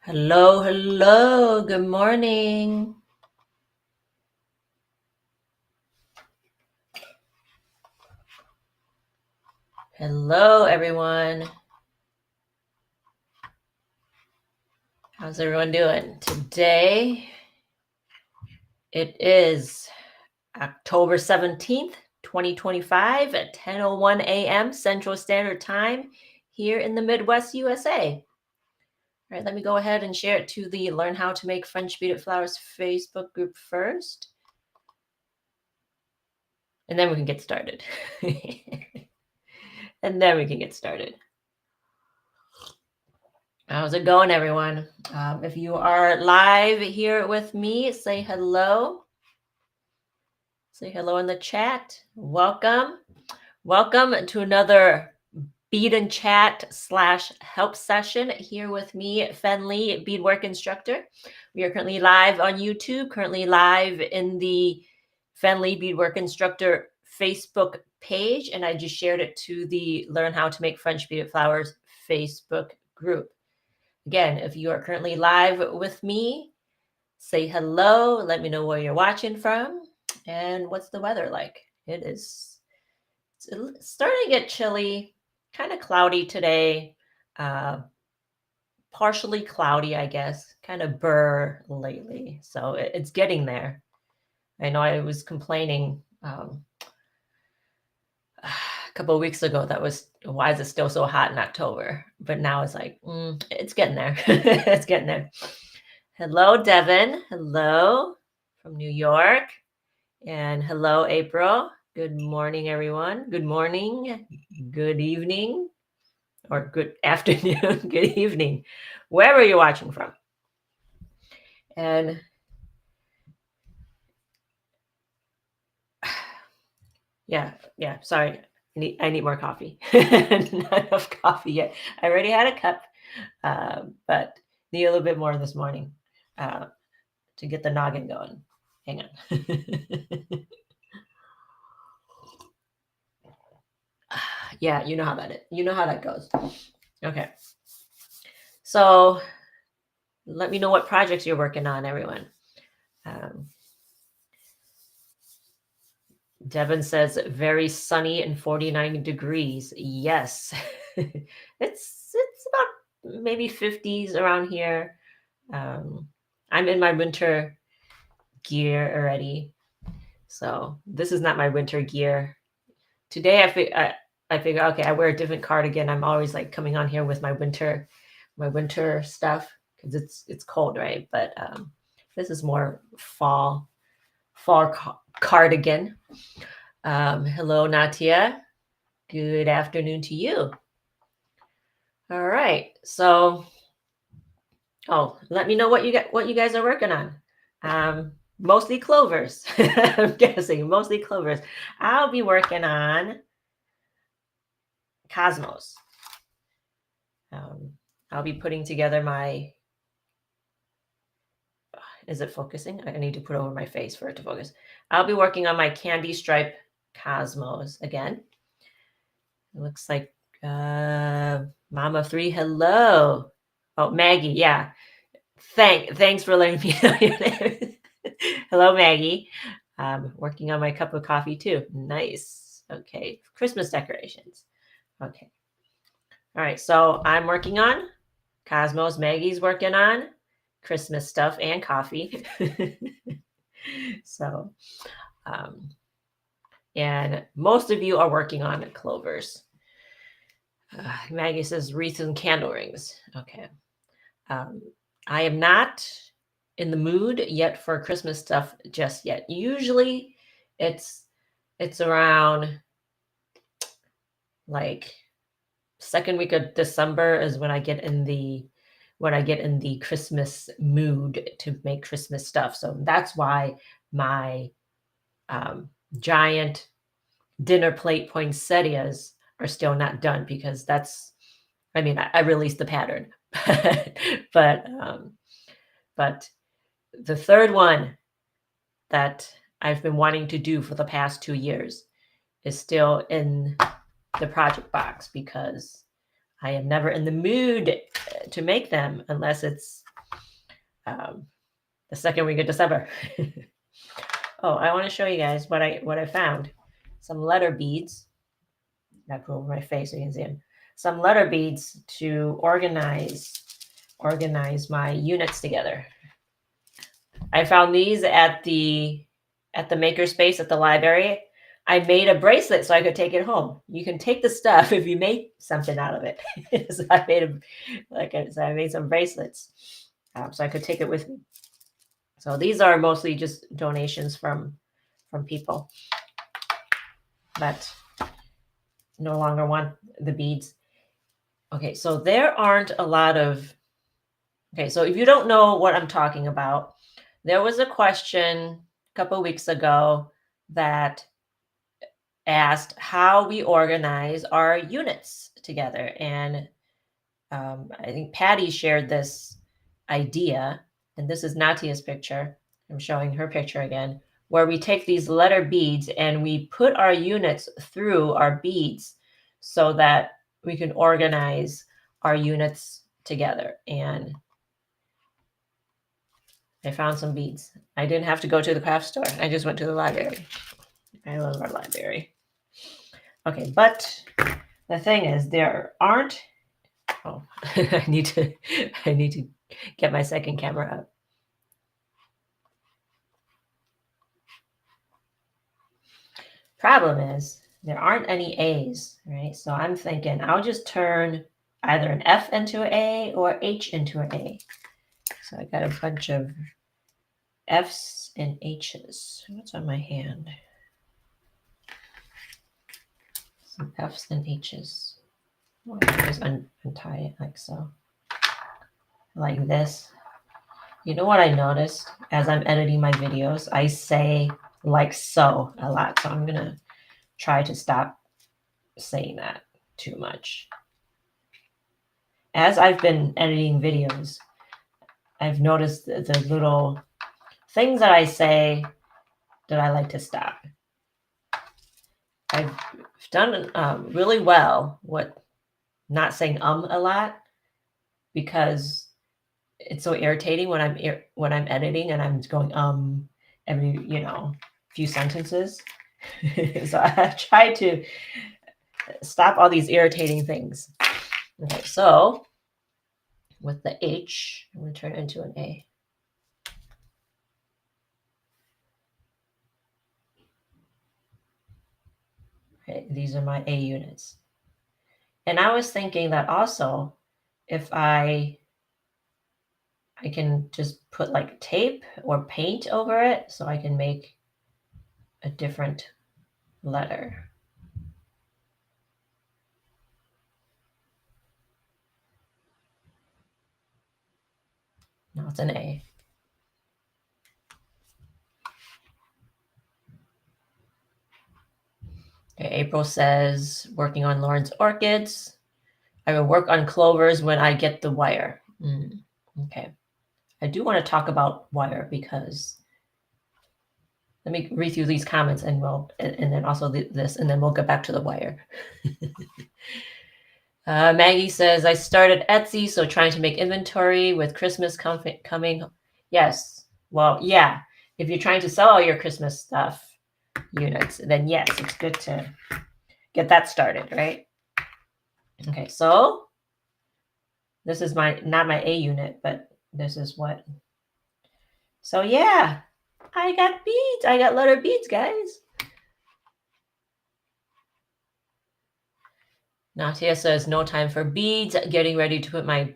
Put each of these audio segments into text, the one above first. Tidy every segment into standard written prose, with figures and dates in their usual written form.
Hello, hello. Good morning. Hello, everyone. How's everyone doing? Today, it is October 17th, 2025 at 10:01 a.m. Central Standard Time here in the Midwest, USA. All right, let me go ahead and share it to the Learn How to Make French Beaded Flowers Facebook group first. And then we can get started. How's it going, everyone? If you are live here with me, say hello. Say hello in the chat. Welcome. Welcome to another Bead and Chat / help session here with me, Fen Li, beadwork instructor. We are currently live on YouTube, currently live in the Fen Li beadwork instructor Facebook page, and I just shared it to the Learn How to Make French Beaded Flowers Facebook group. Again, if you are currently live with me, say hello. Let me know where you're watching from and what's the weather like. It's starting to get chilly, kind of cloudy today, partially cloudy, I guess, kind of burr lately. So it's getting there. I know I was complaining a couple of weeks ago that was why is it still so hot in October? But now it's like it's getting there. It's getting there. Hello, Devin. Hello from New York. And hello, April. Good morning, everyone. Good morning, good evening, or good afternoon, good evening, wherever you're watching from. And yeah, sorry. I need more coffee. Not enough coffee yet. I already had a cup, but need a little bit more this morning to get the noggin going. Hang on. Yeah, you know how that is. You know how that goes. Okay. So let me know what projects you're working on, everyone. Devin says very sunny and 49 degrees. Yes. it's about maybe 50s around here. I'm in my winter gear already. So this is not my winter gear. Today I figure, okay, I wear a different cardigan. I'm always like coming on here with my winter stuff because it's cold, right? But this is more fall cardigan. Hello, Natia. Good afternoon to you. All right. So, let me know what you guys are working on. Mostly clovers. I'm guessing mostly clovers. I'll be working on cosmos. I'll be putting together my. Is it focusing? I need to put over my face for it to focus. I'll be working on my candy stripe cosmos again. It looks like Mama 3. Hello. Oh, Maggie. Yeah. Thanks for letting me know your name. Hello, Maggie. Working on my cup of coffee too. Nice. Okay. Christmas decorations. Okay. All right. So I'm working on Cosmos. Maggie's working on Christmas stuff and coffee. So, and most of you are working on clovers. Maggie says wreaths and candle rings. Okay. I am not in the mood yet for Christmas stuff just yet. Usually it's around like second week of December is when I get in the Christmas mood to make Christmas stuff. So that's why my giant dinner plate poinsettias are still not done, because I released the pattern. But the third one that I've been wanting to do for the past 2 years is still in the project box, because I am never in the mood to make them unless it's the second week of December. Oh, I want to show you guys what I found. Some letter beads. I put over my face so you can see them. Some letter beads to organize my units together. I found these at the makerspace at the library. I made a bracelet so I could take it home. You can take the stuff if you make something out of it. So I made some bracelets so I could take it with me. So these are mostly just donations from people that no longer want the beads. Okay, so there aren't a lot of. Okay, so if you don't know what I'm talking about, there was a question a couple of weeks ago that asked how we organize our units together. And I think Patty shared this idea, and this is Natia's picture. I'm showing her picture again, where we take these letter beads and we put our units through our beads so that we can organize our units together. And I found some beads. I didn't have to go to the craft store. I just went to the library. I love our library. Okay, but the thing is, there aren't. Oh, I need to get my second camera up. Problem is, there aren't any A's, right? So I'm thinking I'll just turn either an F into an A or H into an A. So I got a bunch of F's and H's. What's on my hand? Some F's and H's. Well, I just untie it like so. Like this. You know what I noticed as I'm editing my videos? I say like so a lot. So I'm going to try to stop saying that too much. As I've been editing videos, I've noticed the little things that I say that I like to stop. I've done really well with not saying a lot because it's so irritating when I'm editing and I'm going every few sentences. So I've tried to stop all these irritating things. Okay, so with the H, I'm going to turn it into an A. Okay, these are my A units. And I was thinking that also if I can just put like tape or paint over it so I can make a different letter. Now it's an A. Okay, April says, working on Lauren's orchids. I will work on clovers when I get the wire. Okay. I do want to talk about wire because let me read through these comments and then also this, and then we'll get back to the wire. Maggie says, I started Etsy, so trying to make inventory with Christmas coming. Yes. Well, yeah. If you're trying to sell all your Christmas stuff units, then yes, it's good to get that started, right? Okay, so this is not my A unit, but this is what. So yeah, I got beads. I got letter beads, guys. Natia says, no time for beads. Getting ready to put my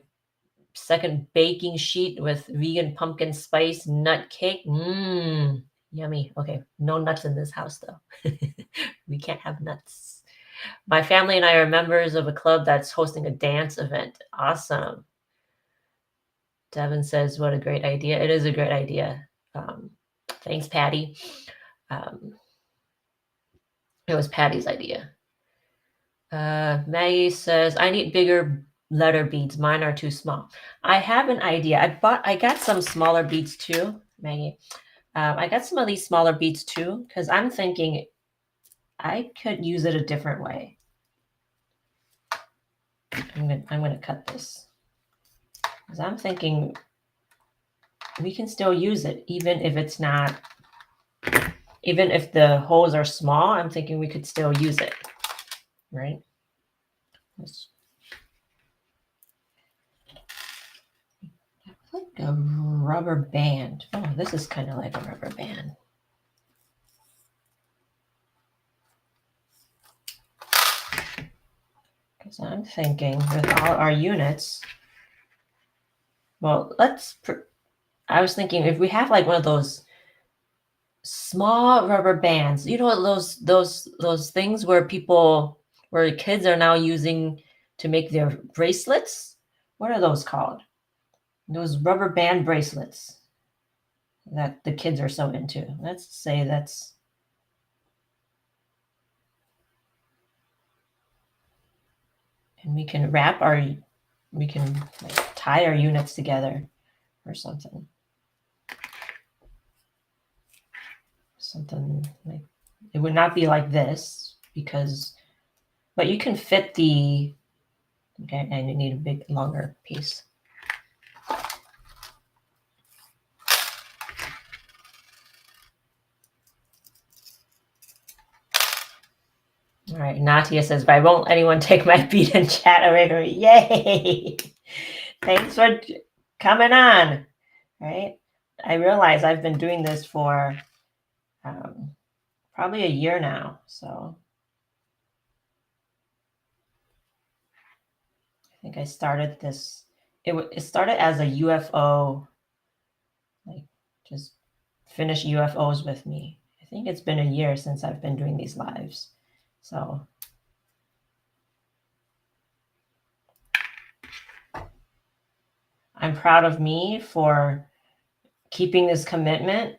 second baking sheet with vegan pumpkin spice nut cake. Yummy. Okay, no nuts in this house, though. We can't have nuts. My family and I are members of a club that's hosting a dance event. Awesome. Devin says, what a great idea. It is a great idea. Thanks, Patty. It was Patty's idea. Maggie says, I need bigger letter beads. Mine are too small. I have an idea. I got some smaller beads too, Maggie. I got some of these smaller beads too, because I'm thinking I could use it a different way. I'm gonna cut this. Because I'm thinking we can still use it, even if it's not, even if the holes are small, I'm thinking we could still use it, right? Like a rubber band. Oh, this is kind of like a rubber band. Because I'm thinking with all our units, well, I was thinking if we have like one of those small rubber bands, you know, those things where kids are now using to make their bracelets. What are those called? Those rubber band bracelets that the kids are so into. Let's say that's, and we can like tie our units together or something. Something like, it would not be like this but you can fit okay, and you need a big, longer piece. All right, Natia says, "But won't anyone take my bead and chat away from me?" Yay! Thanks for coming on. Right? I realize I've been doing this for probably a year now. So I think I started this. It started as a UFO, like just finish UFOs with me. I think it's been a year since I've been doing these lives. So I'm proud of me for keeping this commitment.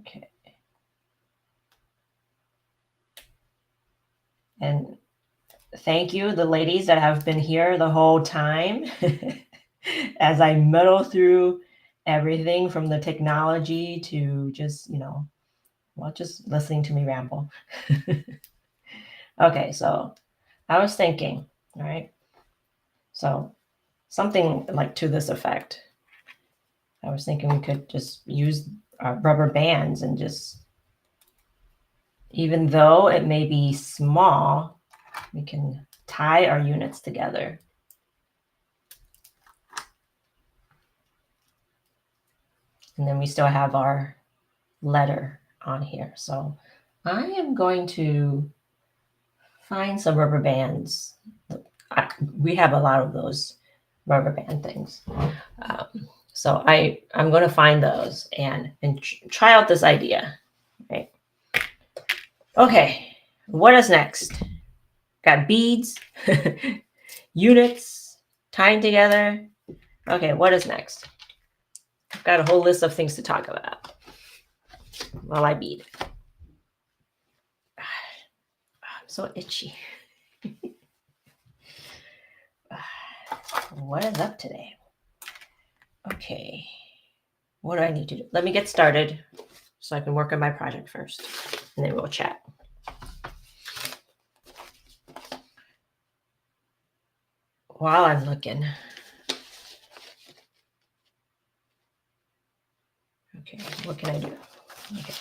Okay. And thank you, the ladies that have been here the whole time as I muddle through everything from the technology to just, just listening to me ramble. Okay, so I was thinking, all right, so something like to this effect. I was thinking we could just use rubber bands and just, even though it may be small, we can tie our units together. And then we still have our letter on here. So I am going to find some rubber bands. We have a lot of those rubber band things. So I'm going to find those and try out this idea. Right. Okay. What is next? Got beads, units, tying together. Okay. What is next? I've got a whole list of things to talk about while I bead. I'm so itchy. What is up today? Okay. What do I need to do? Let me get started so I can work on my project first, and then we'll chat. While I'm looking. Okay, what can I do? Okay.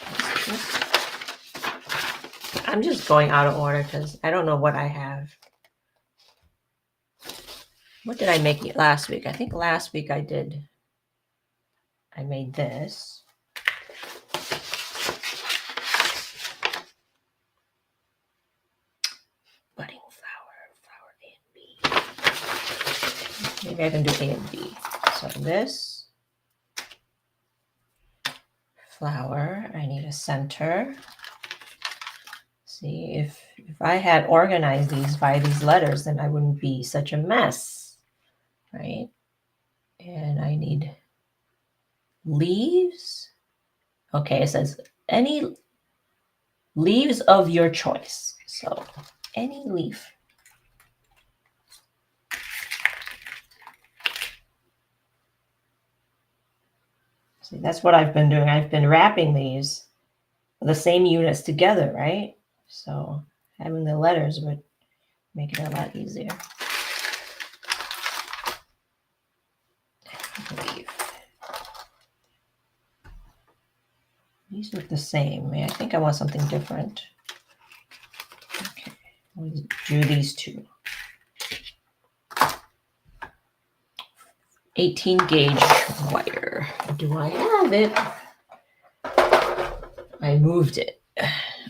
I'm just going out of order because I don't know what I have. What did I make last week? I think last week I made this. Budding flower A and B. Maybe I can do A and B. So this flower, I need a center. See, if I had organized these by these letters, then I wouldn't be such a mess, right? And I need leaves. Okay, it says any leaves of your choice. So any leaf. See, that's what I've been doing. I've been wrapping these the same units together, right? So having the letters would make it a lot easier. I believe. These look the same. I think I want something different. Okay, we'll do these two. 18 gauge wire. Do I have it? I moved it.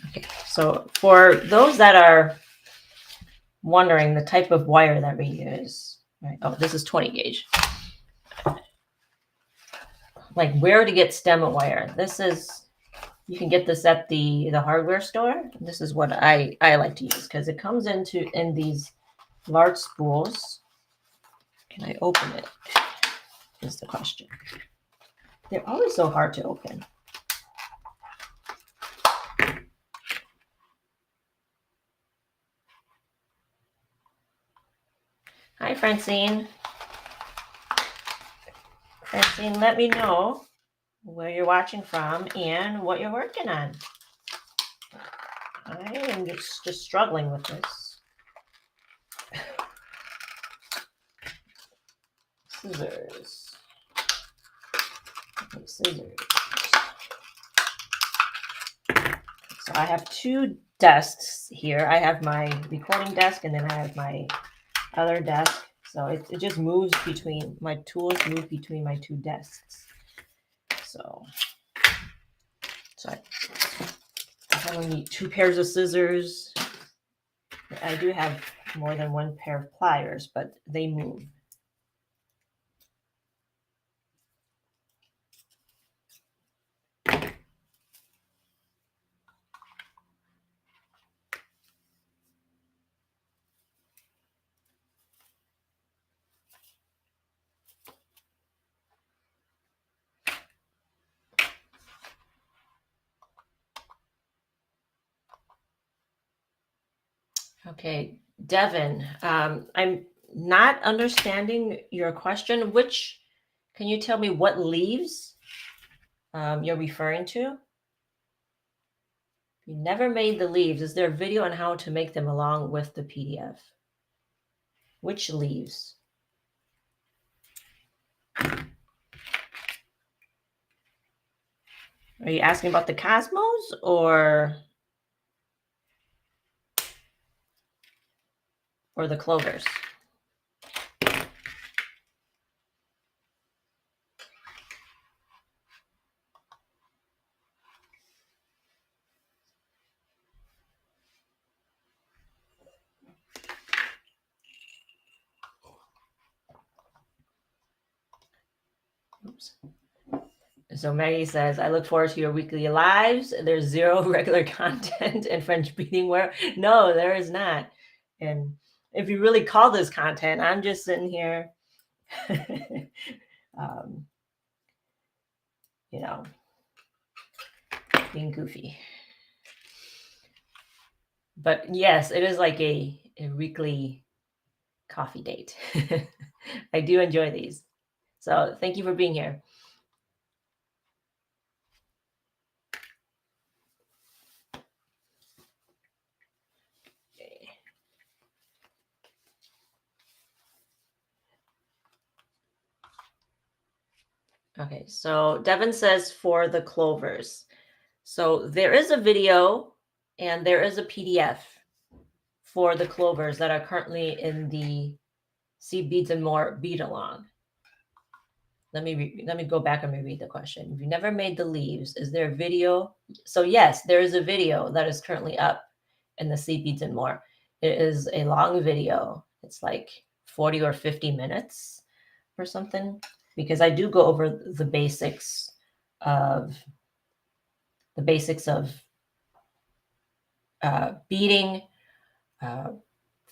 Okay, so for those that are wondering the type of wire that we use, right? Oh, this is 20 gauge. Like where to get stem wire. This is, you can get this at the hardware store. This is what I like to use because it comes in these large spools. Can I open it? Is the question. They're always so hard to open. Hi, Francine. Francine, let me know where you're watching from and what you're working on. I am just struggling with this. Scissors. Okay, scissors. So I have two desks here. I have my recording desk and then I have my other desk. So it just moves between, my tools move between my two desks. So I only need two pairs of scissors. I do have more than one pair of pliers, but they move. Okay, Devin, I'm not understanding your question. Can you tell me what leaves you're referring to? You never made the leaves. Is there a video on how to make them along with the PDF? Which leaves? Are you asking about the cosmos or the clovers? Oops. So Maggie says, I look forward to your weekly lives. There's zero regular content in French beading wear. No, there is not. And if you really call this content, I'm just sitting here, you know, being goofy. But yes, it is like a weekly coffee date. I do enjoy these. So thank you for being here. Okay, so Devin says for the clovers. So there is a video and there is a PDF for the clovers that are currently in the Seed Beads and More bead along. Let me go back and reread the question. If you never made the leaves, is there a video? So yes, there is a video that is currently up in the Seed Beads and More. It is a long video. It's like 40 or 50 minutes or something, because I do go over the basics of beading,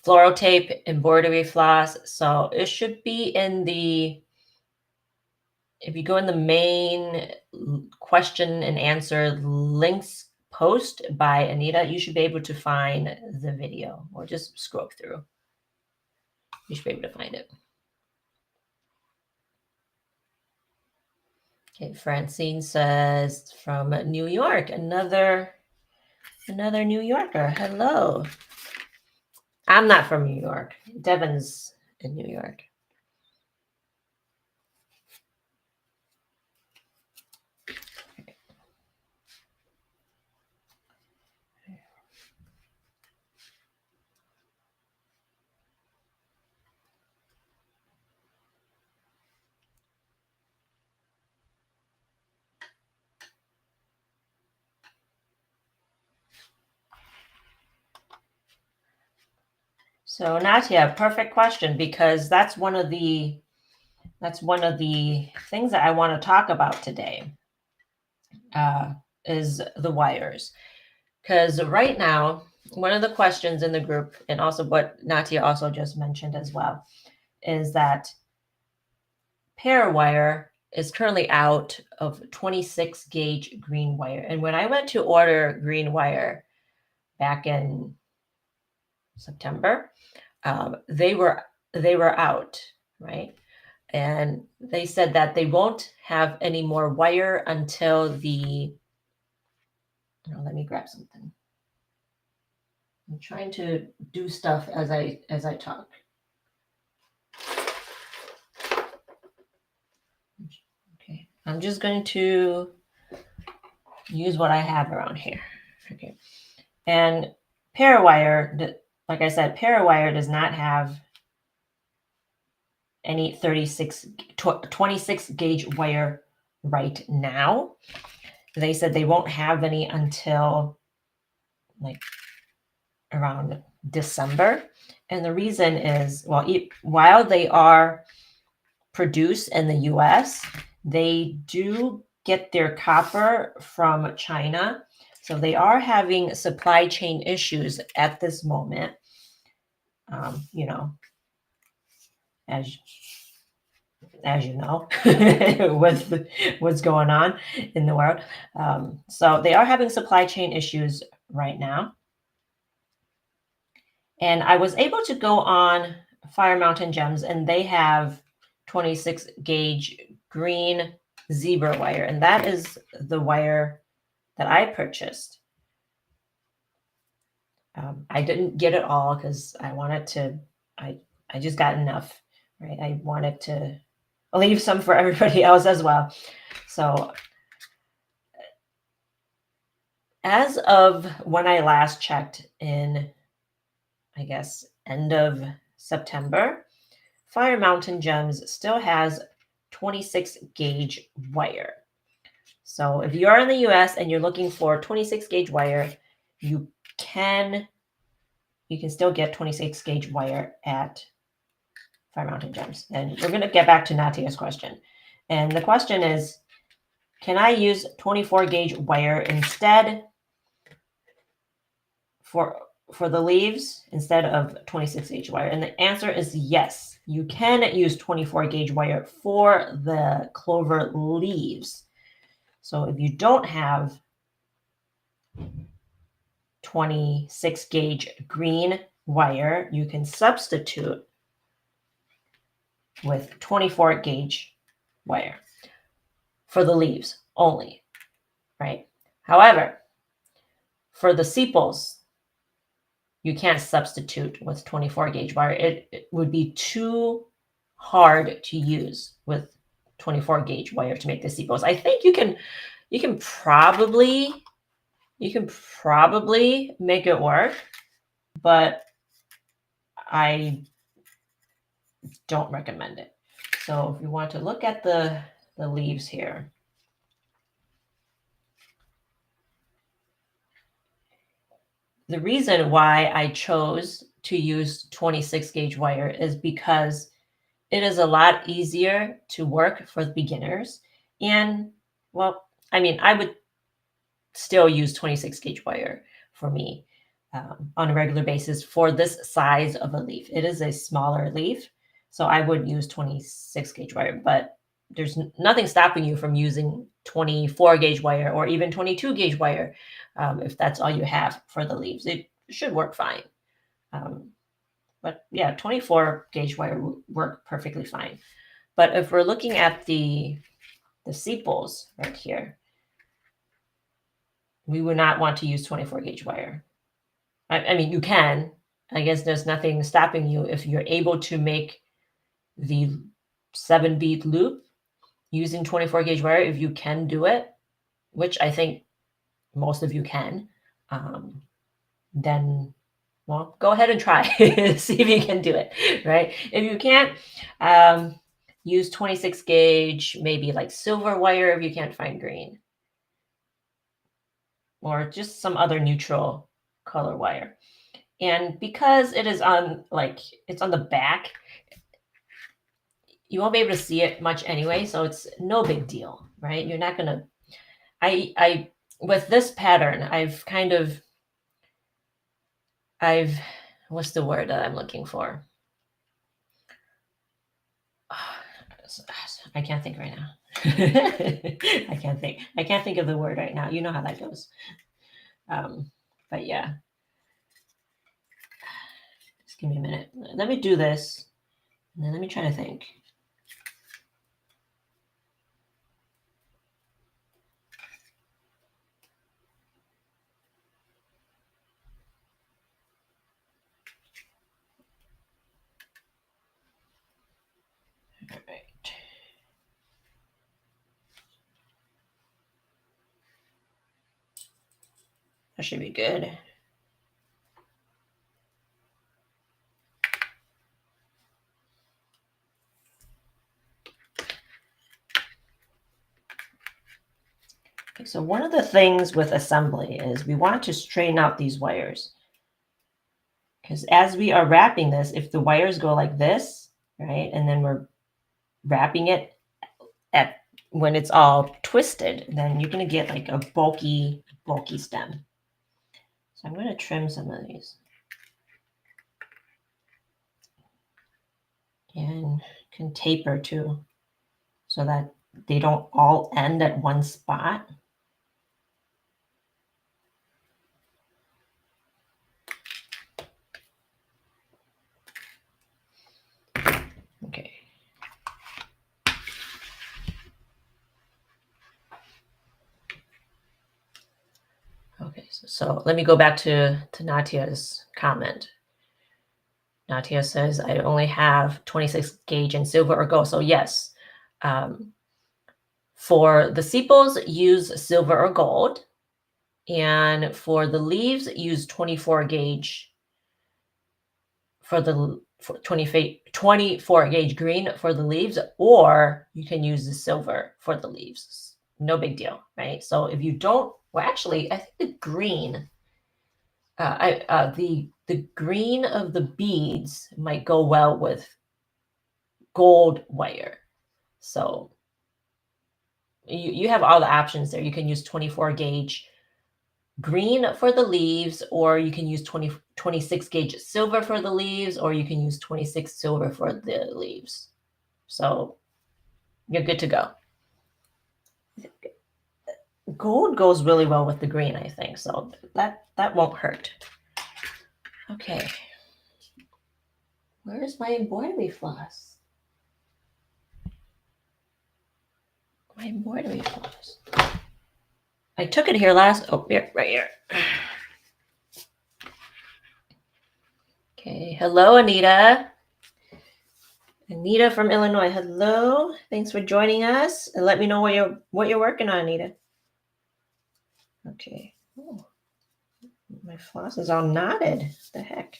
floral tape, embroidery floss. So it should be in the, if you go in the main question and answer links post by Anita, you should be able to find the video, or just scroll through. You should be able to find it. Okay, Francine says from New York, another New Yorker. Hello. I'm not from New York. Devin's in New York. So Natia, perfect question, because that's one of the things that I want to talk about today, is the wires. Because right now, one of the questions in the group, and also what Natia also just mentioned as well, is that Parawire is currently out of 26 gauge green wire. And when I went to order green wire back in September, they were out, right? And they said that they won't have any more wire until the. Let me grab something. I'm trying to do stuff as I talk. Okay, I'm just going to use what I have around here. Okay, and Parawire, like I said, Parawire does not have any 26 gauge wire right now. They said they won't have any until like around December. And the reason is, well, while they are produced in the US, they do get their copper from China. So they are having supply chain issues at this moment. As you know, what's going on in the world. So they are having supply chain issues right now. And I was able to go on Fire Mountain Gems, and they have 26 gauge green zebra wire. And that is the wire that I purchased. I didn't get it all because I wanted to, I just got enough, right? I wanted to leave some for everybody else as well. So as of when I last checked in, I guess, end of September, Fire Mountain Gems still has 26 gauge wire. So if you are in the US and you're looking for 26 gauge wire, you can still get 26 gauge wire at Fire Mountain Gems. And we're going to get back to Natia's question. And the question is, can I use 24 gauge wire instead for the leaves instead of 26 gauge wire? And the answer is yes. You can use 24 gauge wire for the clover leaves. So if you don't have 26 gauge green wire, you can substitute with 24 gauge wire for the leaves only, right? However, for the sepals, you can't substitute with 24 gauge wire. It would be too hard to use with 24 gauge wire to make the sepals. I think you can probably make it work, but I don't recommend it. So if you want to look at the leaves here, the reason why I chose to use 26 gauge wire is because it is a lot easier to work for beginners. And well, I mean, I would still use 26 gauge wire for me on a regular basis for this size of a leaf. It is a smaller leaf, so I would use 26 gauge wire, but there's nothing stopping you from using 24 gauge wire or even 22 gauge wire if that's all you have for the leaves. It should work fine. But yeah, 24 gauge wire will work perfectly fine. But if we're looking at the the sepals right here, we would not want to use 24 gauge wire. I mean, you can. I guess there's nothing stopping you if you're able to make the 7 bead loop using 24 gauge wire. If you can do it, which I think most of you can, then, well, go ahead and try. See if you can do it, right? If you can't, use 26 gauge, maybe like silver wire if you can't find green, or just some other neutral color wire. And because it is on, like, it's on the back, you won't be able to see it much anyway, so it's no big deal, right? You're not gonna, I with this pattern, what's the word that I'm looking for? I can't think right now. I can't think of the word right now. You know how that goes. But yeah, just give me a minute. Let me do this, and then let me try to think. All right. That should be good. Okay, so one of the things with assembly is we want to straighten out these wires. Because as we are wrapping this, if the wires go like this, right, and then we're wrapping it at when it's all twisted, then you're going to get like a bulky stem. So I'm going to trim some of these. And can taper too, so that they don't all end at one spot. Okay. Okay, so let me go back to Natia's comment. Natia says, I only have 26 gauge in silver or gold. So yes, for the sepals, use silver or gold. And for the leaves, use 24 gauge for 24 gauge green for the leaves, or you can use the silver for the leaves. No big deal, right? So if you don't, well, actually, I think the green, the green of the beads might go well with gold wire. So you have all the options there. You can use 24 gauge green for the leaves, or you can use 26 gauge silver for the leaves, or you can use 26 silver for the leaves. So you're good to go. Gold goes really well with the green, I think. So that won't hurt. Okay. Where's my embroidery floss? My embroidery floss. I took it here last. Oh, here, right here. Okay. Hello, Anita. Anita from Illinois. Hello. Thanks for joining us. And let me know what you're working on, Anita. Okay. Oh, my floss is all knotted. What the heck?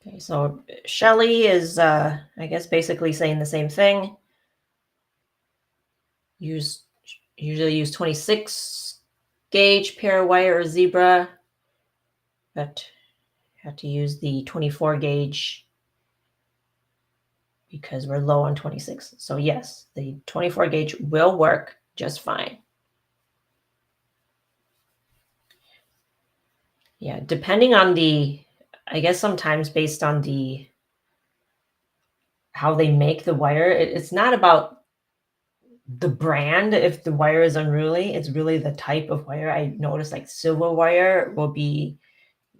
Okay, so Shelly is, I guess, basically saying the same thing. Usually use 26 gauge pair wire or zebra, but have to use the 24 gauge because we're low on 26. So yes, the 24 gauge will work just fine. Yeah, depending on I guess sometimes based on how they make the wire, it's not about the brand. If the wire is unruly, it's really the type of wire. I noticed like silver wire will be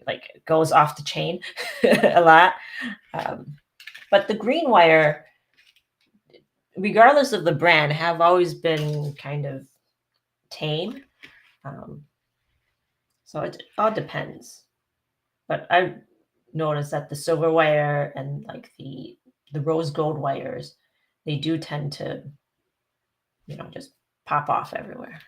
like goes off the chain a lot. But the green wire, regardless of the brand, have always been kind of tame. Um, so it all depends. But I noticed that the silver wire and like the rose gold wires, they do tend to, just pop off everywhere.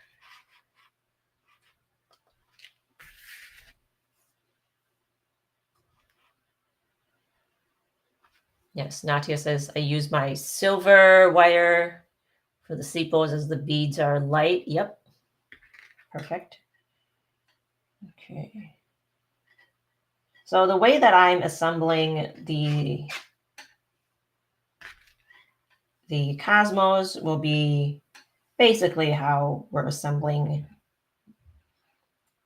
Yes, Natia says I use my silver wire for the sepals as the beads are light. Yep, perfect. Okay. So the way that I'm assembling the cosmos will be basically how we're assembling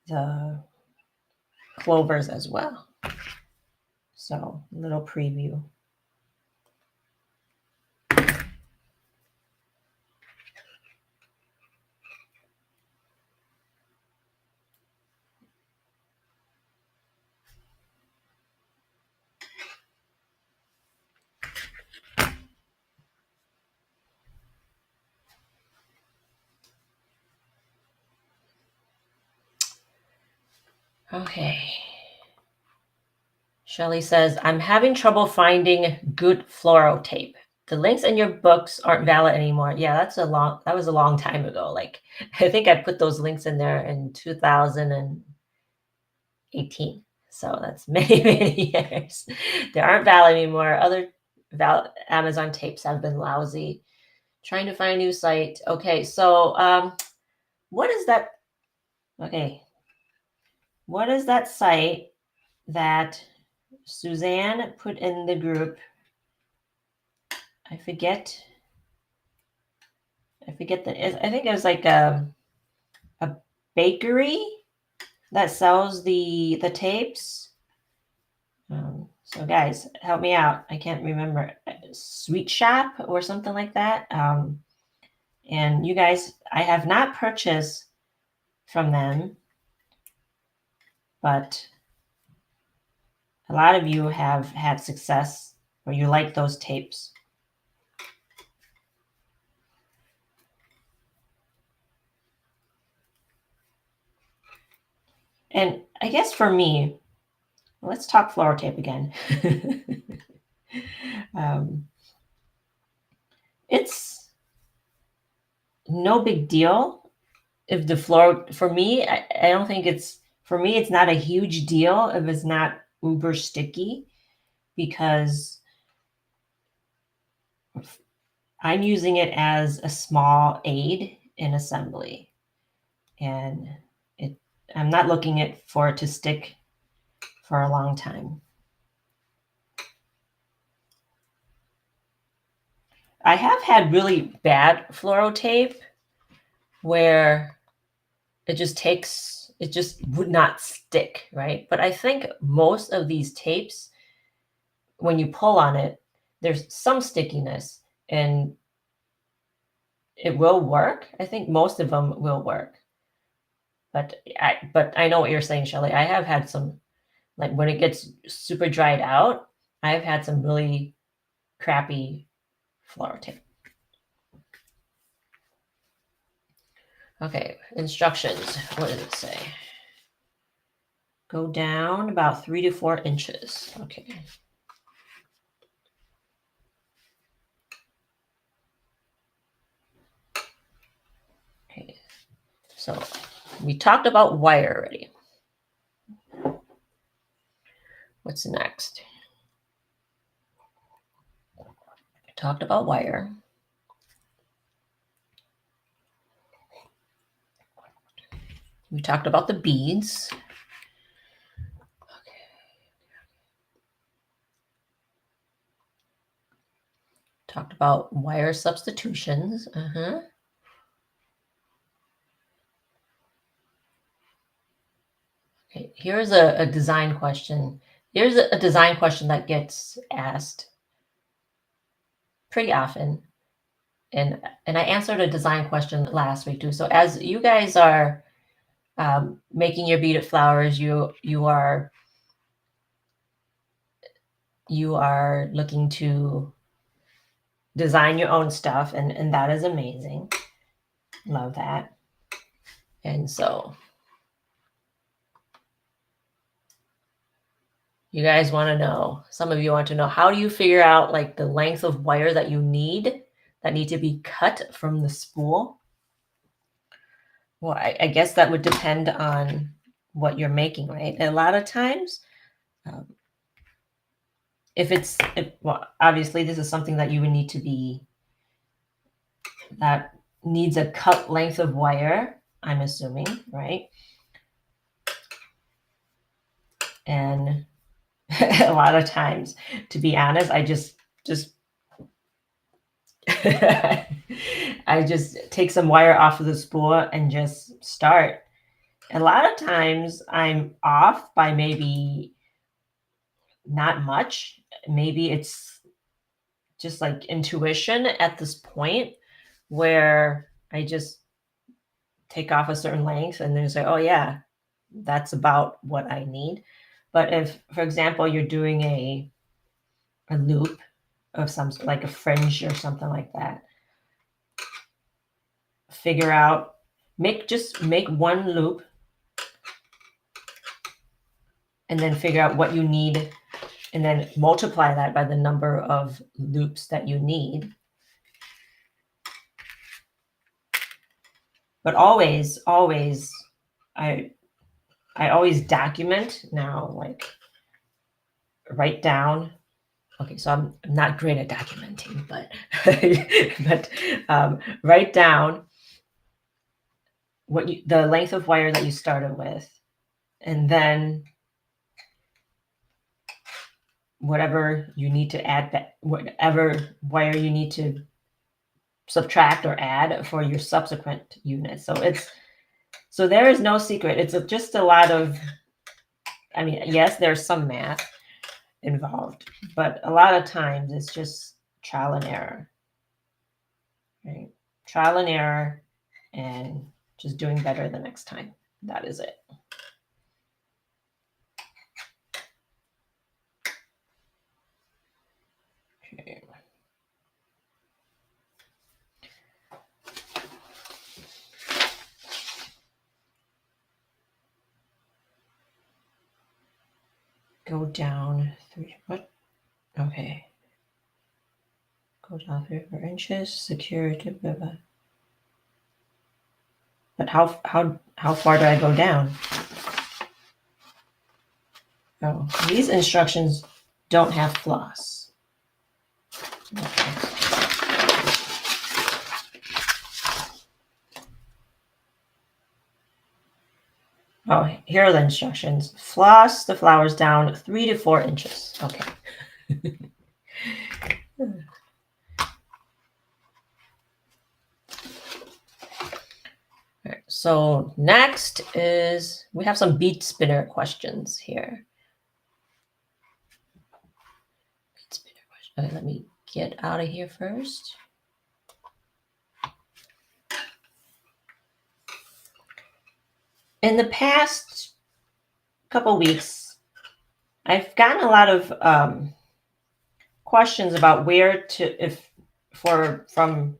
the clovers as well. So a little preview. Okay. Shelly says, I'm having trouble finding good fluoro tape. The links in your books aren't valid anymore. Yeah, that was a long time ago. Like I think I put those links in there in 2018. So that's many, many years. They aren't valid anymore. Other Amazon tapes have been lousy. Trying to find a new site. Okay, so what is that? Okay. What is that site that Suzanne put in the group? I forget I think it was like a bakery that sells the tapes. So guys, help me out. I can't remember. Sweet Shop or something like that. And you guys, I have not purchased from them, but a lot of you have had success or you like those tapes. And I guess for me, let's talk floral tape again. It's no big deal if the floor, for me, I don't think for me, it's not a huge deal if it's not uber sticky because I'm using it as a small aid in assembly. And I'm not looking for it to stick for a long time. I have had really bad fluoro tape where it just would not stick, right? But I think most of these tapes, when you pull on it, there's some stickiness and it will work. I think most of them will work. But I know what you're saying, Shelly. I have had some, like when it gets super dried out, I've had some really crappy flower tape. Okay, instructions. What does it say? Go down about 3 to 4 inches. Okay. Okay. So we talked about wire already. What's next? Talked about wire. We talked about the beads. Okay. Talked about wire substitutions. Okay, here's a design question. Here's a design question that gets asked pretty often. and I answered a design question last week too. So as you guys are making your beaded flowers, you are looking to design your own stuff, and that is amazing. Love that. And so you guys want to know, some of you want to know, how do you figure out like the length of wire that you need to be cut from the spool? Well, I guess that would depend on what you're making, right? And a lot of times, well, obviously this is something that you would need to be, that needs a cut length of wire, I'm assuming, right? And a lot of times, to be honest, I just I just take some wire off of the spool and just start. A lot of times I'm off by maybe not much. Maybe it's just like intuition at this point where I just take off a certain length and then say, oh yeah, that's about what I need. But if, for example, you're doing a loop of some, like a fringe or something like that, figure out, just make one loop and then figure out what you need and then multiply that by the number of loops that you need. But always, I always document now, like write down. Okay, so I'm not great at documenting, but write down the length of wire that you started with, and then whatever you need to add, whatever wire you need to subtract or add for your subsequent unit. So there is no secret. It's just a lot of, I mean, yes, there's some math involved, but a lot of times it's just trial and error, right? Trial and error and just doing better the next time. That is it. Okay. Go down 3, what? Okay. Go down 3 or 4 inches, secure it, blah, blah. But how far do I go down? Oh, these instructions don't have floss. Okay. Oh, here are the instructions. Floss the flowers down 3 to 4 inches. Okay. All right, so next is, we have some bead spinner questions here. Bead spinner question. Okay, let me get out of here first. In the past couple weeks, I've gotten a lot of questions about where to, from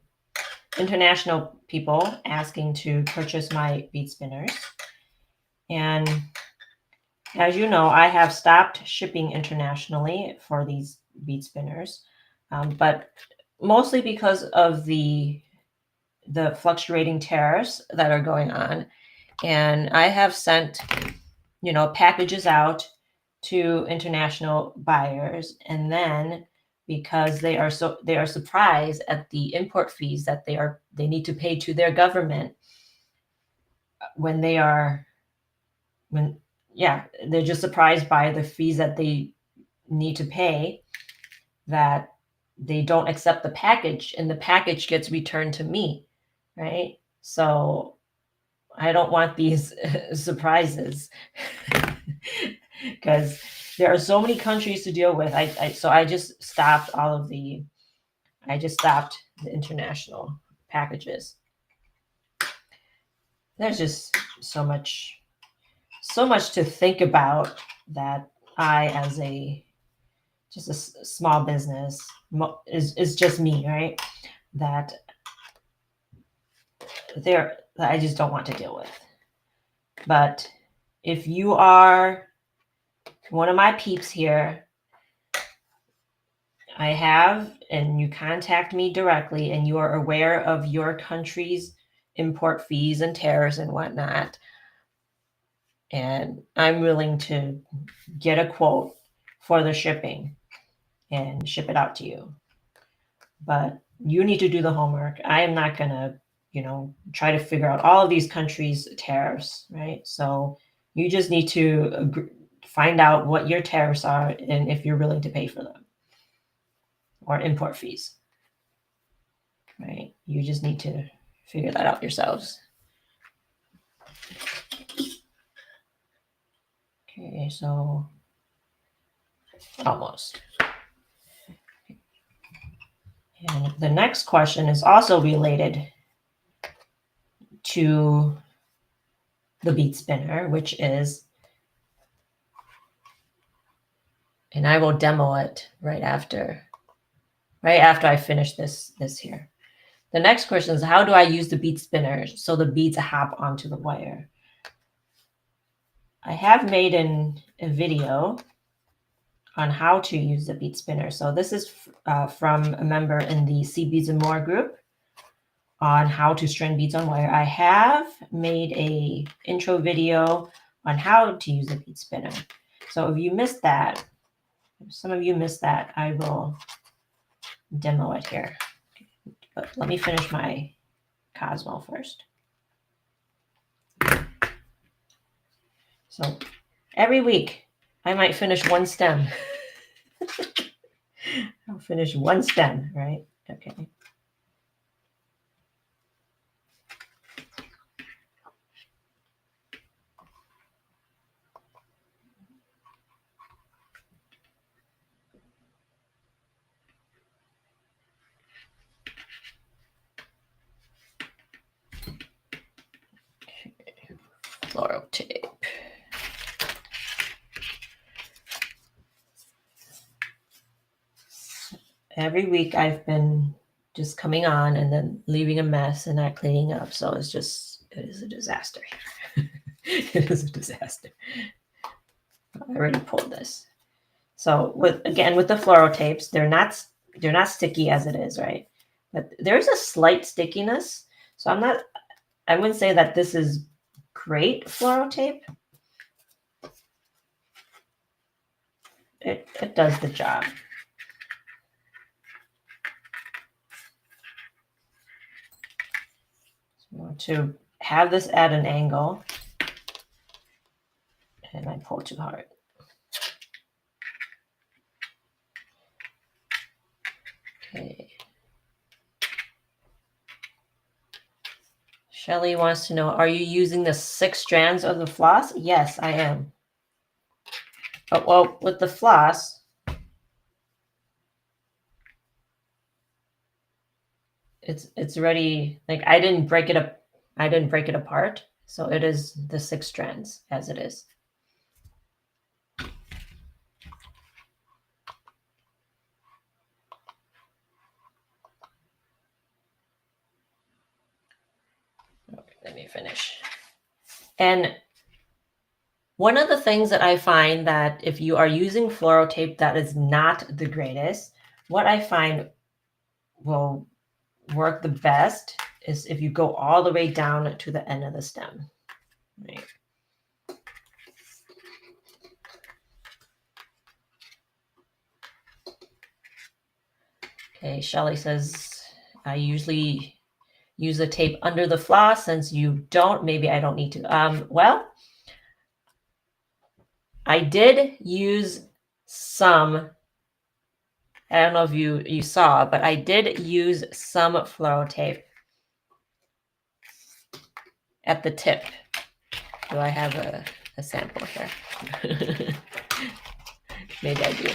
international people asking to purchase my bead spinners. And as you know, I have stopped shipping internationally for these bead spinners, but mostly because of the fluctuating tariffs that are going on. And I have sent, packages out to international buyers, and then because they are surprised at the import fees that they need to pay to their government they're just surprised by the fees that they need to pay, that they don't accept the package, and the package gets returned to me, right? So I don't want these surprises because there are so many countries to deal with. So I just stopped all of the I just stopped the international packages. There's just so much to think about that I, as just a small business, is just me, right? That I just don't want to deal with. But if you are one of my peeps here, and you contact me directly and you are aware of your country's import fees and tariffs and whatnot, and I'm willing to get a quote for the shipping and ship it out to you. But you need to do the homework. I am not going to, try to figure out all of these countries' tariffs, right? So you just need to find out what your tariffs are and if you're willing to pay for them, or import fees, right? You just need to figure that out yourselves. Okay, so almost. And the next question is also related to the bead spinner, which is, and I will demo it right after I finish this here. The next question is, how do I use the bead spinner so the beads hop onto the wire? I have made a video on how to use the bead spinner. So this is from a member in the See Beads and More group on how to string beads on wire. I have made a intro video on how to use the bead spinner. So if you missed that, if some of you missed that, I will demo it here. But let me finish my Cosmo first. So every week I might finish one stem. I'll finish one stem, right? Okay. Floral tape. Every week I've been just coming on and then leaving a mess and not cleaning up. So it is a disaster. It is a disaster. I already pulled this. So with the floral tapes, they're not sticky as it is, right? But there's a slight stickiness. So I wouldn't say that this is great floral tape. It does the job. To have this at an angle, and I pull too hard. Okay. Shelly wants to know, are you using the 6 strands of the floss? Yes, I am. Oh, well, with the floss, it's already, like, I didn't break it up. I didn't break it apart. So it is the 6 strands as it is. Okay, let me finish. And one of the things that I find that if you are using floral tape that is not the greatest, what I find will work the best is if you go all the way down to the end of the stem. Right. Okay, Shelly says, I usually use the tape under the floss. Since you don't, maybe I don't need to. Well, I did use some, I don't know if you saw, but I did use some floral tape at the tip. Do I have a sample here? Maybe I do.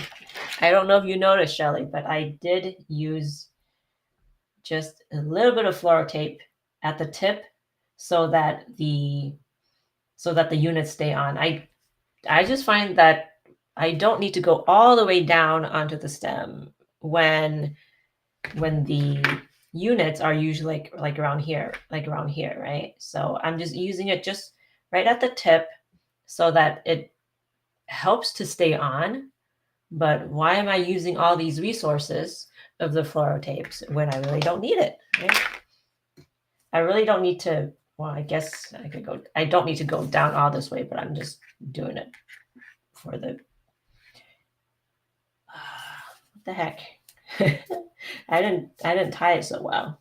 I don't know if you noticed, Shelly, but I did use just a little bit of fluoro tape at the tip so that the units stay on. I just find that I don't need to go all the way down onto the stem when the units are usually like around here, right? So I'm just using it just right at the tip so that it helps to stay on. But why am I using all these resources of the fluoro tapes when I really don't need it, right? I really don't need to, well, I guess I don't need to go down all this way, but I'm just doing it for the, what the heck? I didn't tie it so well.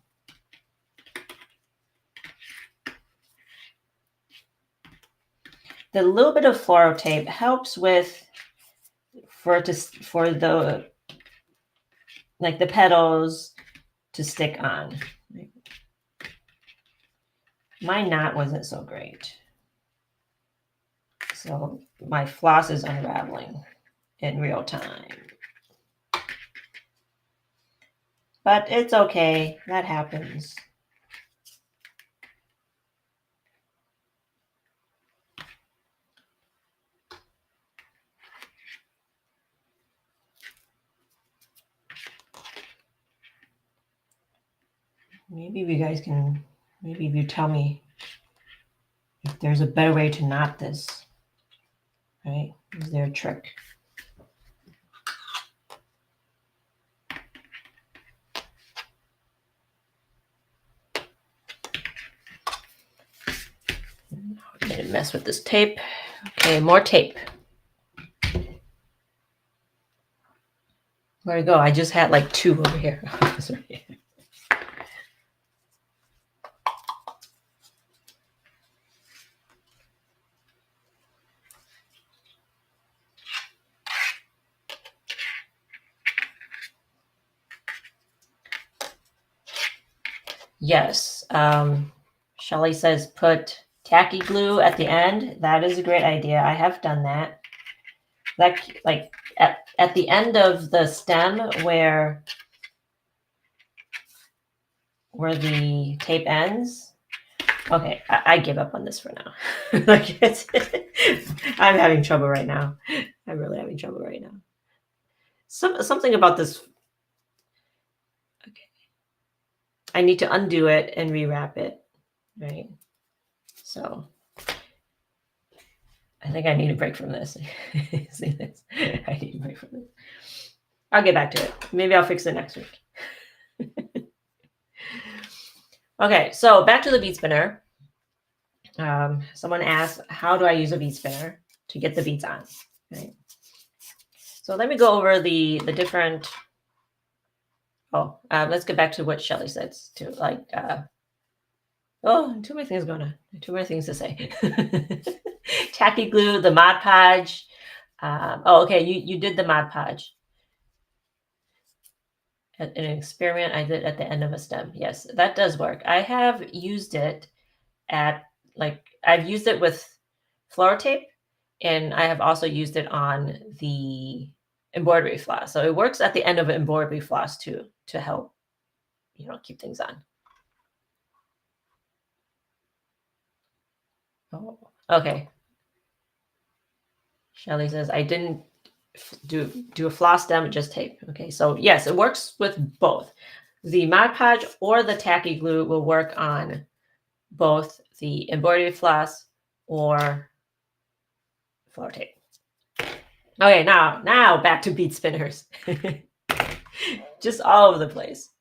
The little bit of fluoro tape helps with for the like the petals to stick on. My knot wasn't so great, so my floss is unraveling in real time. But it's okay. That happens. Maybe if you tell me if there's a better way to knot this, right? Is there a trick? I didn't mess with this tape. Okay, more tape. Where'd it go? I just had like 2 over here. Yes. Shelly says put tacky glue at the end. That is a great idea. I have done that. That like at the end of the stem where the tape ends. Okay, I give up on this for now. Like I'm having trouble right now. I'm really having trouble right now. Something about this. Okay, I need to undo it and rewrap it, right? So I think I need a break from this. See this? I need a break from this. I'll get back to it. Maybe I'll fix it next week. Okay, so back to the bead spinner. Someone asked, how do I use a bead spinner to get the beads on? Right. So let me go over the different. Let's get back to what Shelly said too. Like, too many things going on. Too many things to say. Tacky glue, the Mod Podge. Okay, you did the Mod Podge. An experiment I did at the end of a stem. Yes, that does work. I have used it I've used it with fluoro tape, and I have also used it on the embroidery floss. So it works at the end of an embroidery floss too, to help, keep things on. Oh, okay. Shelly says, I didn't do a floss stem, just tape. Okay, so yes, it works with both. The Mod Podge or the tacky glue will work on both the embroidery floss or fluoro tape. Okay, now back to bead spinners. Just all over the place.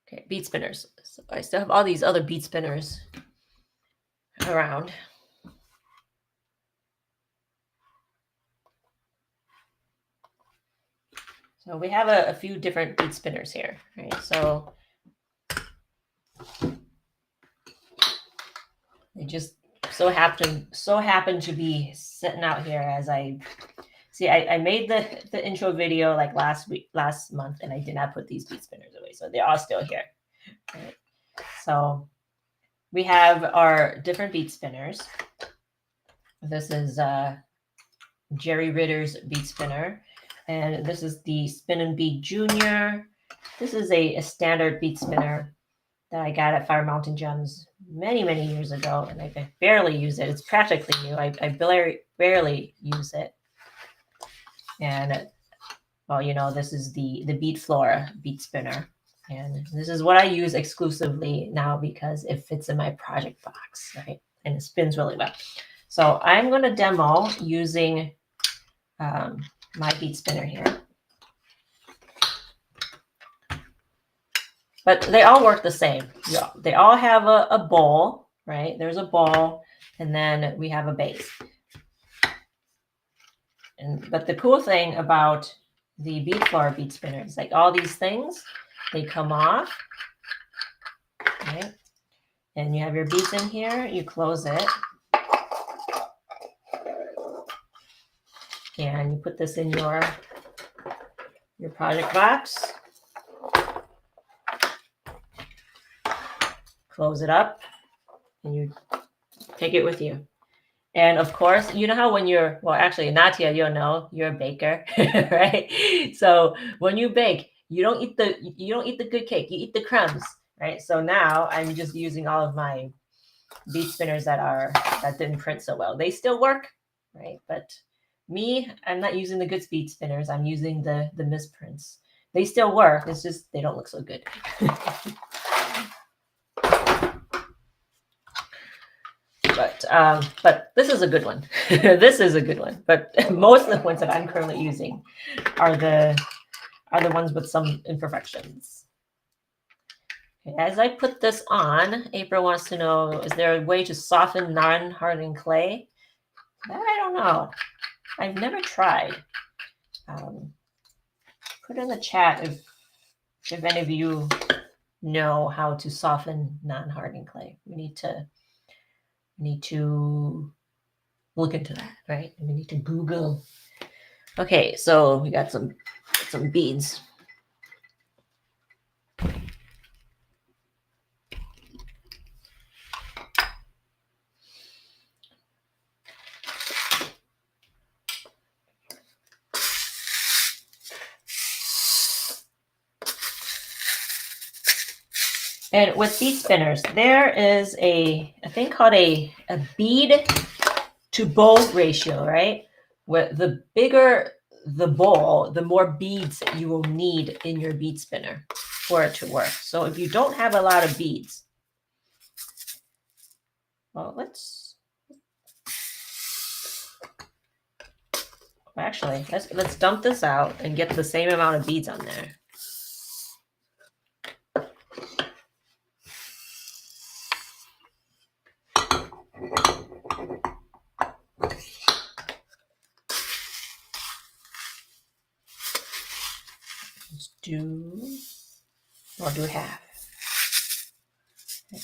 Okay, bead spinners. So I still have all these other bead spinners around. So we have a few different bead spinners here, right? So they just so happen to be sitting out here as I see. I made the intro video like last month, and I did not put these bead spinners away, so they're all still here. Right? So we have our different bead spinners. This is Jerry Ritter's bead spinner. And this is the Spin and Bead Junior. This is a standard bead spinner that I got at Fire Mountain Gems many, many years ago, and I barely use it. It's practically new. I barely use it. And well, you know, this is the Bead Flora bead spinner. And this is what I use exclusively now because it fits in my project box, right? And it spins really well. So I'm going to demo using my bead spinner here. But they all work the same. Yeah, they all have a bowl, right? There's a bowl, and then we have a base. But the cool thing about the Bead Flora bead spinner is like all these things, they come off, right? And you have your beads in here, you close it. And you put this in your project box. Close it up, and you take it with you. And of course, you know how when you're, well, actually, Natia, you'll know you're a baker, right? So when you bake, you don't eat the good cake, you eat the crumbs, right? So now I'm just using all of my bead spinners that didn't print so well. They still work, right? But me, I'm not using the good bead spinners. I'm using the misprints. They still work. It's just they don't look so good. But this is a good one. This is a good one. But most of the ones that I'm currently using are the ones with some imperfections. Okay, as I put this on, April wants to know, is there a way to soften non-hardened clay? That I don't know. I've never tried. Put in the chat if any of you know how to soften non-hardened clay. We need to look into that, right? We need to Google. Okay, so we got some beads. And with bead spinners, there is a thing called a bead to bowl ratio, right? Where the bigger the bowl, the more beads you will need in your bead spinner for it to work. So if you don't have a lot of beads, well, let's dump this out and get the same amount of beads on there. I'll do half. Okay.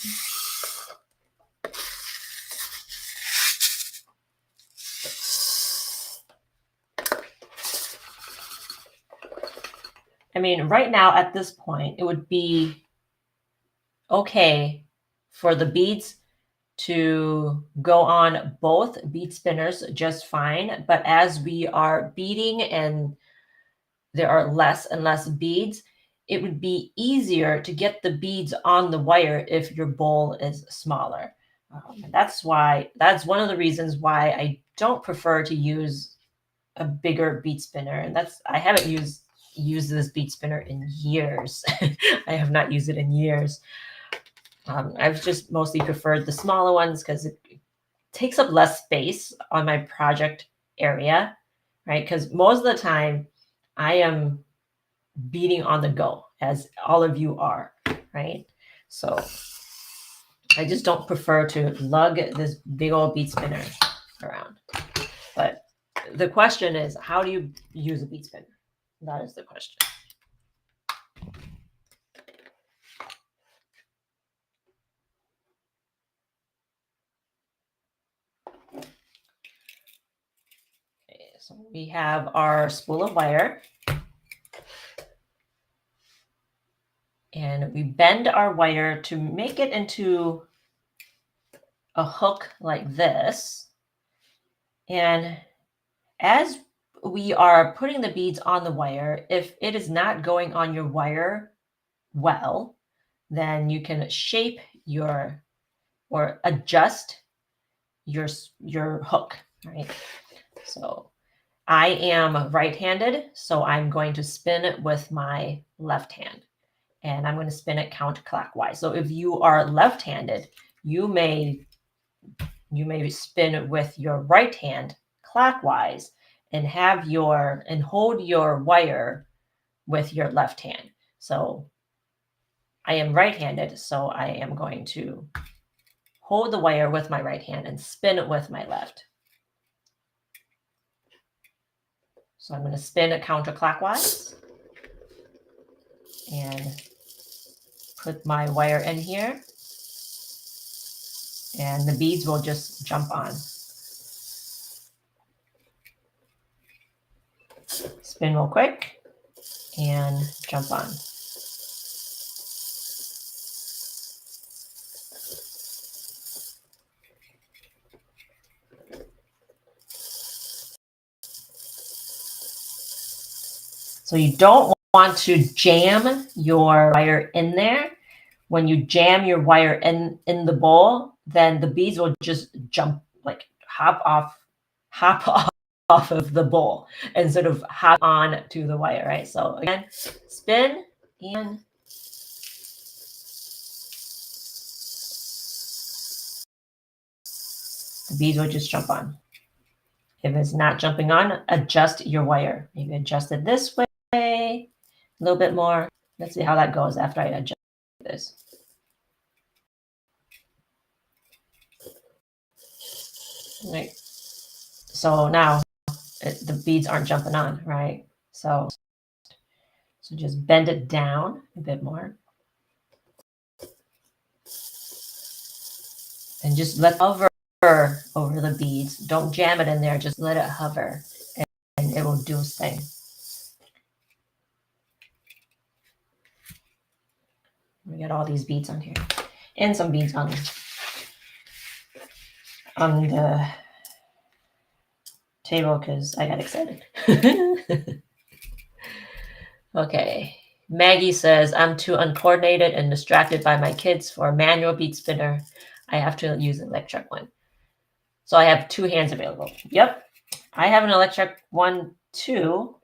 I mean, right now at this point, it would be okay for the beads to go on both bead spinners just fine. But as we are beading and there are less and less beads, it would be easier to get the beads on the wire if your bowl is smaller. That's one of the reasons why I don't prefer to use a bigger bead spinner. And I haven't used this bead spinner in years. I have not used it in years. I've just mostly preferred the smaller ones because it takes up less space on my project area, right? Because most of the time I am beading on the go, as all of you are, right? So I just don't prefer to lug this big old bead spinner around. But the question is, how do you use a bead spinner? That is the question. Okay, so we have our spool of wire. And we bend our wire to make it into a hook like this. And as we are putting the beads on the wire, if it is not going on your wire well, then you can shape your or adjust your hook, right? So I am right-handed, so I'm going to spin it with my left hand, and I'm going to spin it counterclockwise. So if you are left-handed, you may spin it with your right hand clockwise and hold your wire with your left hand. So I am right-handed, so I am going to hold the wire with my right hand and spin it with my left. So I'm going to spin it counterclockwise and put my wire in here, and the beads will just jump on. Spin real quick and jump on. So you don't want to jam your wire in there. When you jam your wire in the bowl, then the beads will just jump, like hop off of the bowl and sort of hop on to the wire, right? So again, spin and the beads will just jump on. If it's not jumping on, adjust your wire. Maybe adjust it this way, a little bit more. Let's see how that goes after I adjust this. Right. So now the beads aren't jumping on, right? So just bend it down a bit more. And just let it hover over the beads. Don't jam it in there. Just let it hover and it will do its thing. We got all these beads on here and some beads on the table because I got excited. Okay. Maggie says, I'm too uncoordinated and distracted by my kids for a manual bead spinner. I have to use an electric one. So I have two hands available. Yep. I have an electric one too.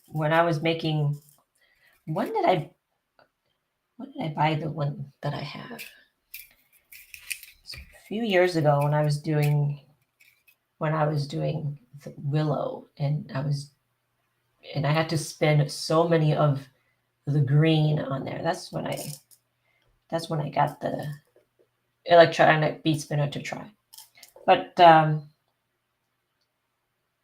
When I was making, when did I buy the one that I have? A few years ago when I was doing the willow, and I had to spin so many of the green on there. That's when I got the electronic bead spinner to try. But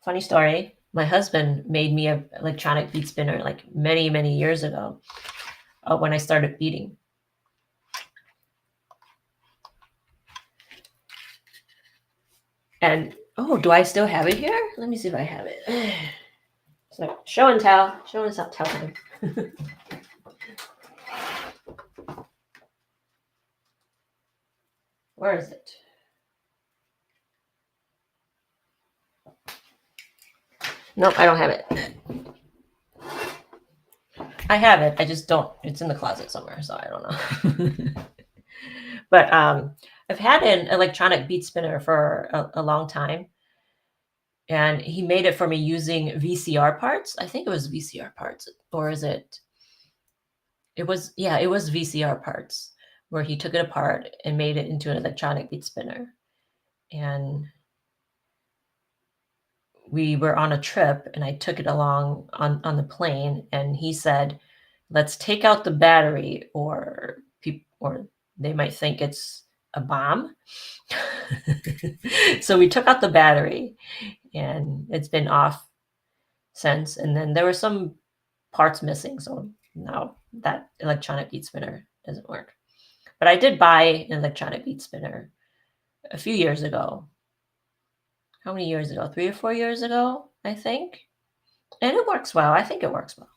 funny story, my husband made me an electronic bead spinner like many, many years ago when I started beading. And oh, do I still have it here? Let me see if I have it. So show and tell time. Where is it? Nope, I don't have it. I have it. I just don't. It's in the closet somewhere, so I don't know. But I've had an electronic bead spinner for a long time, and he made it for me using VCR parts. I think it was VCR parts, or is it? It was VCR parts where he took it apart and made it into an electronic bead spinner. And we were on a trip and I took it along on the plane, and he said, let's take out the battery or they might think it's a bomb. So we took out the battery and it's been off since. And then there were some parts missing. So now that electronic bead spinner doesn't work. But I did buy an electronic bead spinner a few years ago. How many years ago? 3 or 4 years ago, I think. And it works well. I think it works well.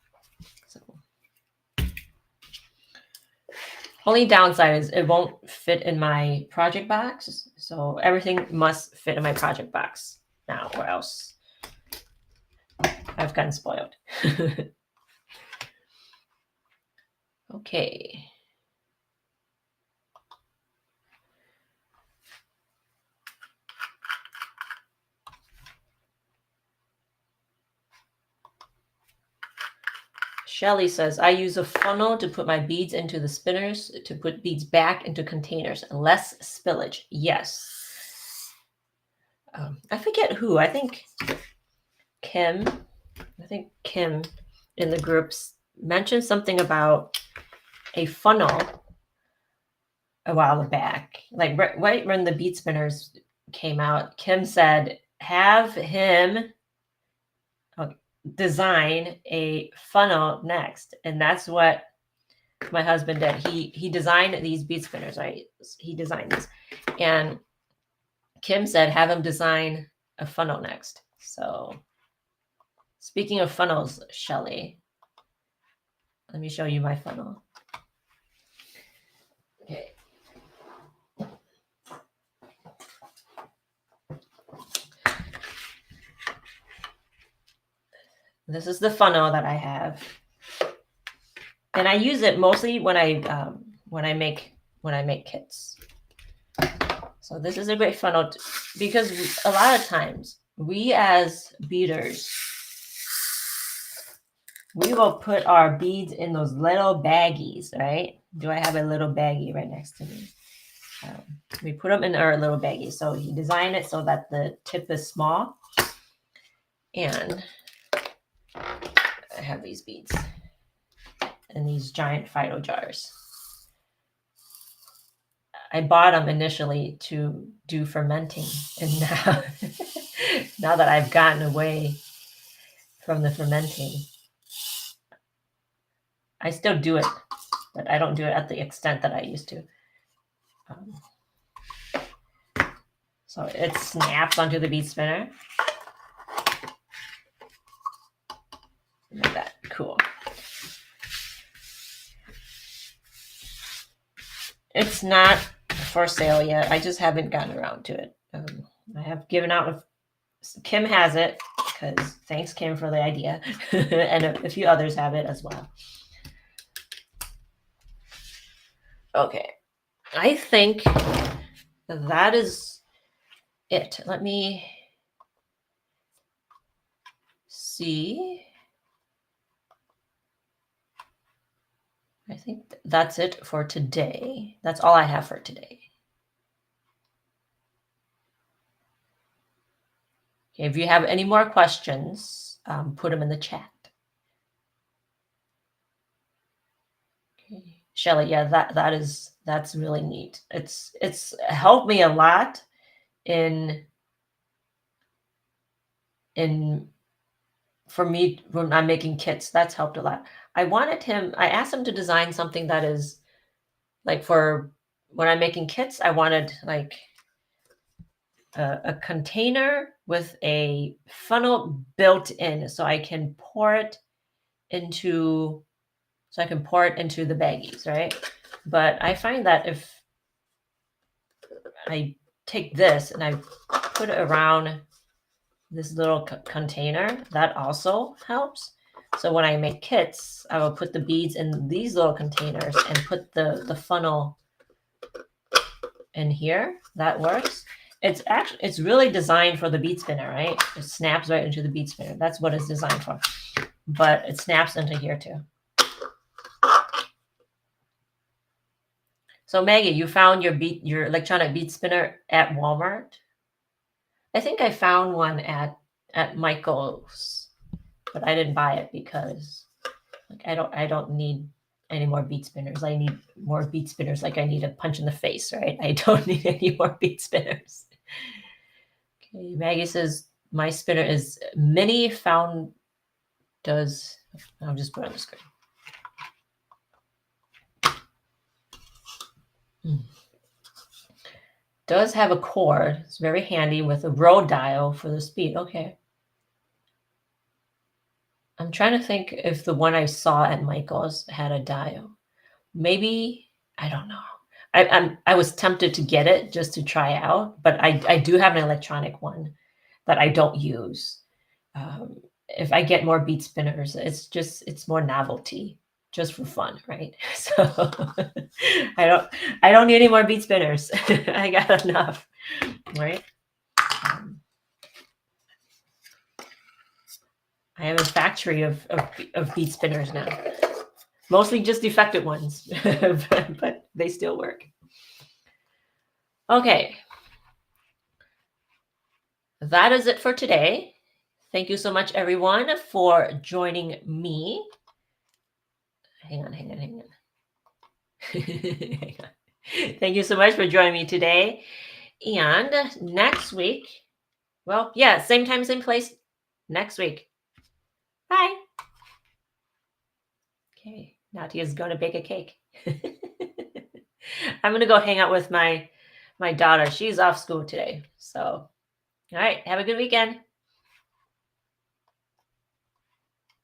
So, only downside is it won't fit in my project box. So everything must fit in my project box now, or else I've gotten spoiled. Okay. Shelly says, I use a funnel to put my beads into the spinners to put beads back into containers. Less spillage. Yes. I forget who. I think Kim in the groups mentioned something about a funnel a while back. Like right when the bead spinners came out, Kim said, have him design a funnel next. And that's what my husband did. He designed these bead spinners, right? He designed these. And Kim said, have him design a funnel next. So speaking of funnels, Shelly, let me show you my funnel. Okay. This is the funnel that I have, and I use it mostly when I make kits. So this is a great funnel because a lot of times we as beaders, we will put our beads in those little baggies, right? Do I have a little baggie right next to me? We put them in our little baggies. So he designed it so that the tip is small, and I have these beads in these giant Fido jars. I bought them initially to do fermenting, and now, now that I've gotten away from the fermenting, I still do it, but I don't do it at the extent that I used to. So it snaps onto the bead spinner. Like that. Cool. It's not for sale yet. I just haven't gotten around to it. I have given out. Kim has it because thanks Kim for the idea, and a few others have it as well. Okay, I think that is it. Let me see. I think that's it for today. That's all I have for today. Okay, if you have any more questions, put them in the chat. Okay. Shelly, yeah, that's really neat. It's helped me a lot in for me when I'm making kits. That's helped a lot. I asked him to design something that is like for when I'm making kits, I wanted like a container with a funnel built in so I can pour it into the baggies, right? But I find that if I take this and I put it around this little container, that also helps. So when I make kits, I will put the beads in these little containers and put the funnel in here. That works. It's really designed for the bead spinner, right? It snaps right into the bead spinner. That's what it's designed for. But it snaps into here too. So Maggie, you found your electronic bead spinner at Walmart? I think I found one at Michael's, but I didn't buy it because like I don't need any more bead spinners. I need more bead spinners like I need a punch in the face, right? I don't need any more bead spinners. Okay, Maggie says my spinner is mini found does. I'll just put it on the screen. Does have a cord. It's very handy with a road dial for the speed. Okay. I'm trying to think if the one I saw at Michael's had a dial. Maybe, I don't know. I was tempted to get it just to try out, but I do have an electronic one that I don't use. if I get more bead spinners. It's more novelty, just for fun, right? So I don't need any more bead spinners. I got enough, right? I have a factory of bead spinners now. Mostly just defective ones, but they still work. Okay. That is it for today. Thank you so much, everyone, for joining me. Hang on. Hang on. Thank you so much for joining me today. And next week, well, yeah, same time, same place next week. Bye. Okay, Natia's going to bake a cake. I'm going to go hang out with my daughter. She's off school today. So, all right, have a good weekend.